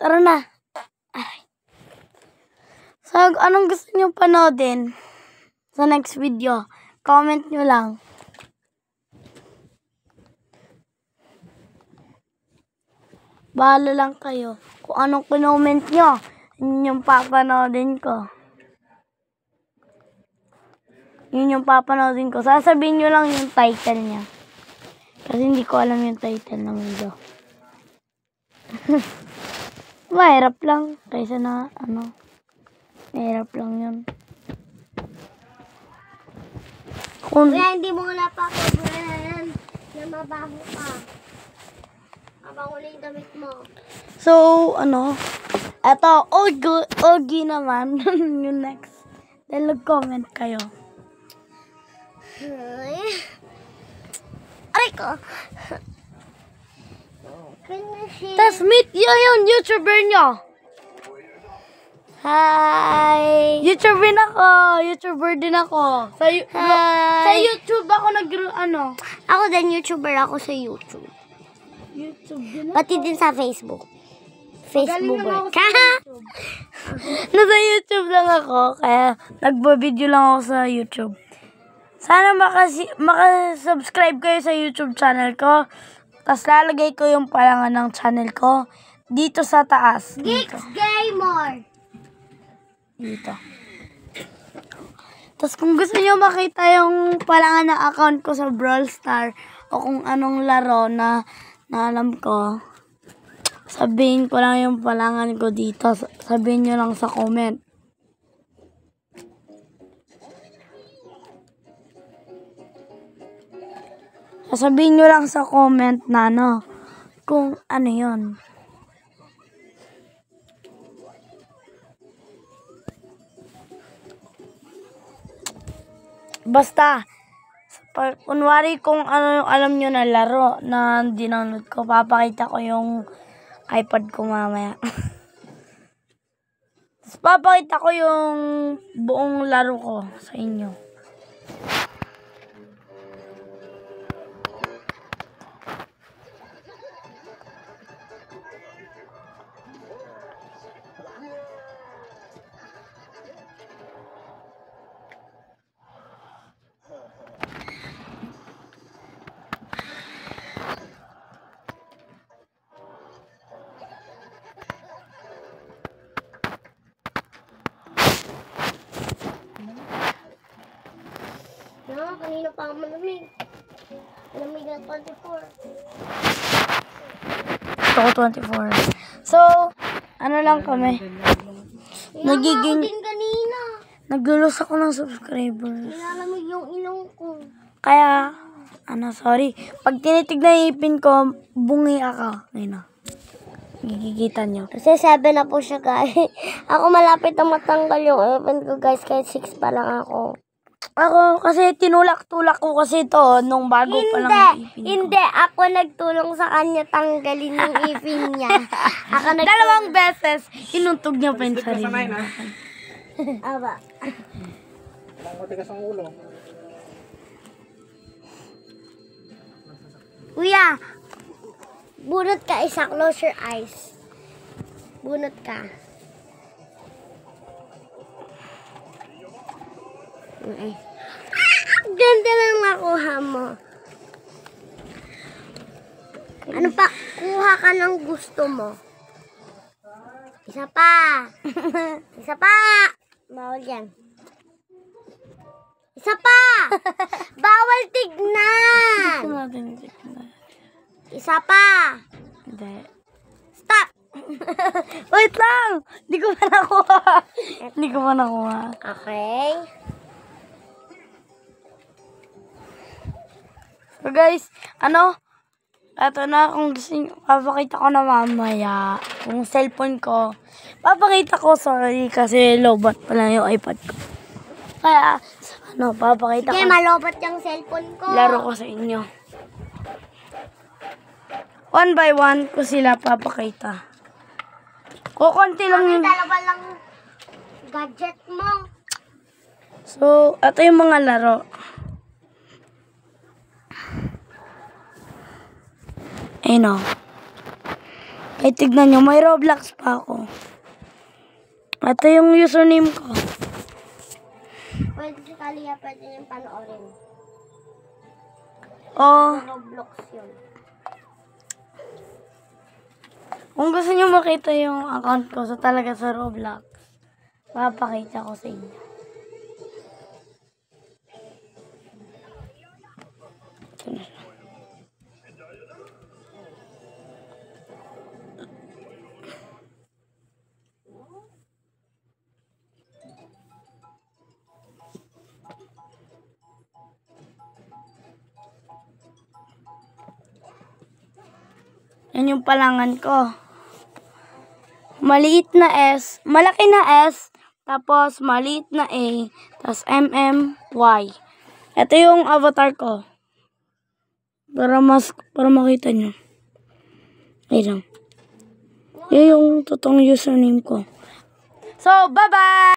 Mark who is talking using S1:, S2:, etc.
S1: Tara na. Ay. So, anong gusto nyo panoodin sa next video? Comment nyo lang. Bahala lang kayo. Kung anong comment nyo, yun yung papanoodin ko. Yun yung papanoodin ko. Sasabihin nyo lang yung title niya. Kasi hindi ko alam yung title ng video. Mahirap lang. Kaysa na, mahirap lang yun.
S2: Kuya, hindi mo nga napapabulan na mabaho ka. Mabango na yung damit mo.
S1: So, eto, Ogie naman. Yung next. Then, nag-comment kayo.
S2: Aray ko.
S1: Tapos, meet nyo yung YouTuber nyo.
S2: Hi!
S1: YouTuber din ako. Sa YouTube ako
S2: Ako din YouTuber ako sa YouTube.
S1: YouTube din ako.
S2: Pati din sa Facebook. Facebooker.
S1: Nasa YouTube lang ako, kaya nagbo-video lang ako sa YouTube. Sana makasubscribe kayo sa YouTube channel ko. Tapos lalagay ko yung palangan ng channel ko dito sa taas. Dito.
S2: Geeks Gamer!
S1: Dito. Tapos kung gusto nyo makita yung palangan ng account ko sa Brawl Star o kung anong laro na alam ko, sabihin ko lang yung palangan ko dito. Sabihin nyo lang sa comment. Sabihin nyo lang sa comment na kung ano yun. Basta, kunwari kung ano alam nyo na laro na dinownload ko, papakita ko yung iPad ko mamaya. Tapos papakita ko yung buong laro ko sa inyo.
S2: Kanina pa ako malamig. Malamig na 24.
S1: Ito ko 24. So, lang kami. Nagiging...
S2: Ako din kanina.
S1: Naglulos ako ng subscribers.
S2: Nilalamig yung ilong ko.
S1: Kaya, sorry. Pag tinitignan yung ipin ko, bungi ako. Ngayon na. Gigigita nyo.
S2: Kasi 7 na po siya, guys. Ako malapit na matanggal yung ipin ko, guys. Kahit 6 pa lang ako.
S1: Ako, kasi tinulak-tulak ko kasi ito nung bago pa lang yung ipin ko.
S2: Hindi. Ako nagtulong sa kanya tanggalin yung ipin niya. Ako
S1: Dalawang beses, inuntog niya pa yung sarili niya.
S2: Aba.
S3: Ang matigas ang ulo.
S2: Kuya, bunot ka isa. Close your eyes. Bunot ka. Okay. Ganda lang nakuha mo. Ano pa? Kuha ka ng gusto mo. Isa pa. Isa pa. Bawal yan. Isa pa. Bawal tignan.
S1: Gusto natin tignan.
S2: Isa pa.
S1: Hindi.
S2: Stop.
S1: Wait lang! Hindi ko pa nakuha. Hindi ko pa nakuha.
S2: Okay.
S1: So guys, eto na, kung gusto nyo, papakita ko na mamaya yung cellphone ko. Papakita ko, sorry, kasi lobat pa lang yung iPad ko. Kaya, papakita
S2: Sige,
S1: ko.
S2: malobot yung cellphone ko.
S1: Laro ko sa inyo. One by one ko sila papakita. Kukunti lang
S2: Ang
S1: yung...
S2: dalawa lang gadget mo.
S1: So, ito yung mga laro. Ayun o. Ay, tignan nyo, may Roblox pa ako. Ito yung username ko.
S2: Pwede si Kalia, pwede niyang panoorin.
S1: Oh,
S2: Roblox yun.
S1: kung gusto nyo makita yung account ko talaga sa Roblox, papakita ko sa inyo. Ito na lang. Yan yung palangan ko. Maliit na S, malaki na S, tapos maliit na A, tapos MMY. Ito yung avatar ko. Para makita nyo. Ayun lang. Yan yung totoong username ko. So, bye-bye!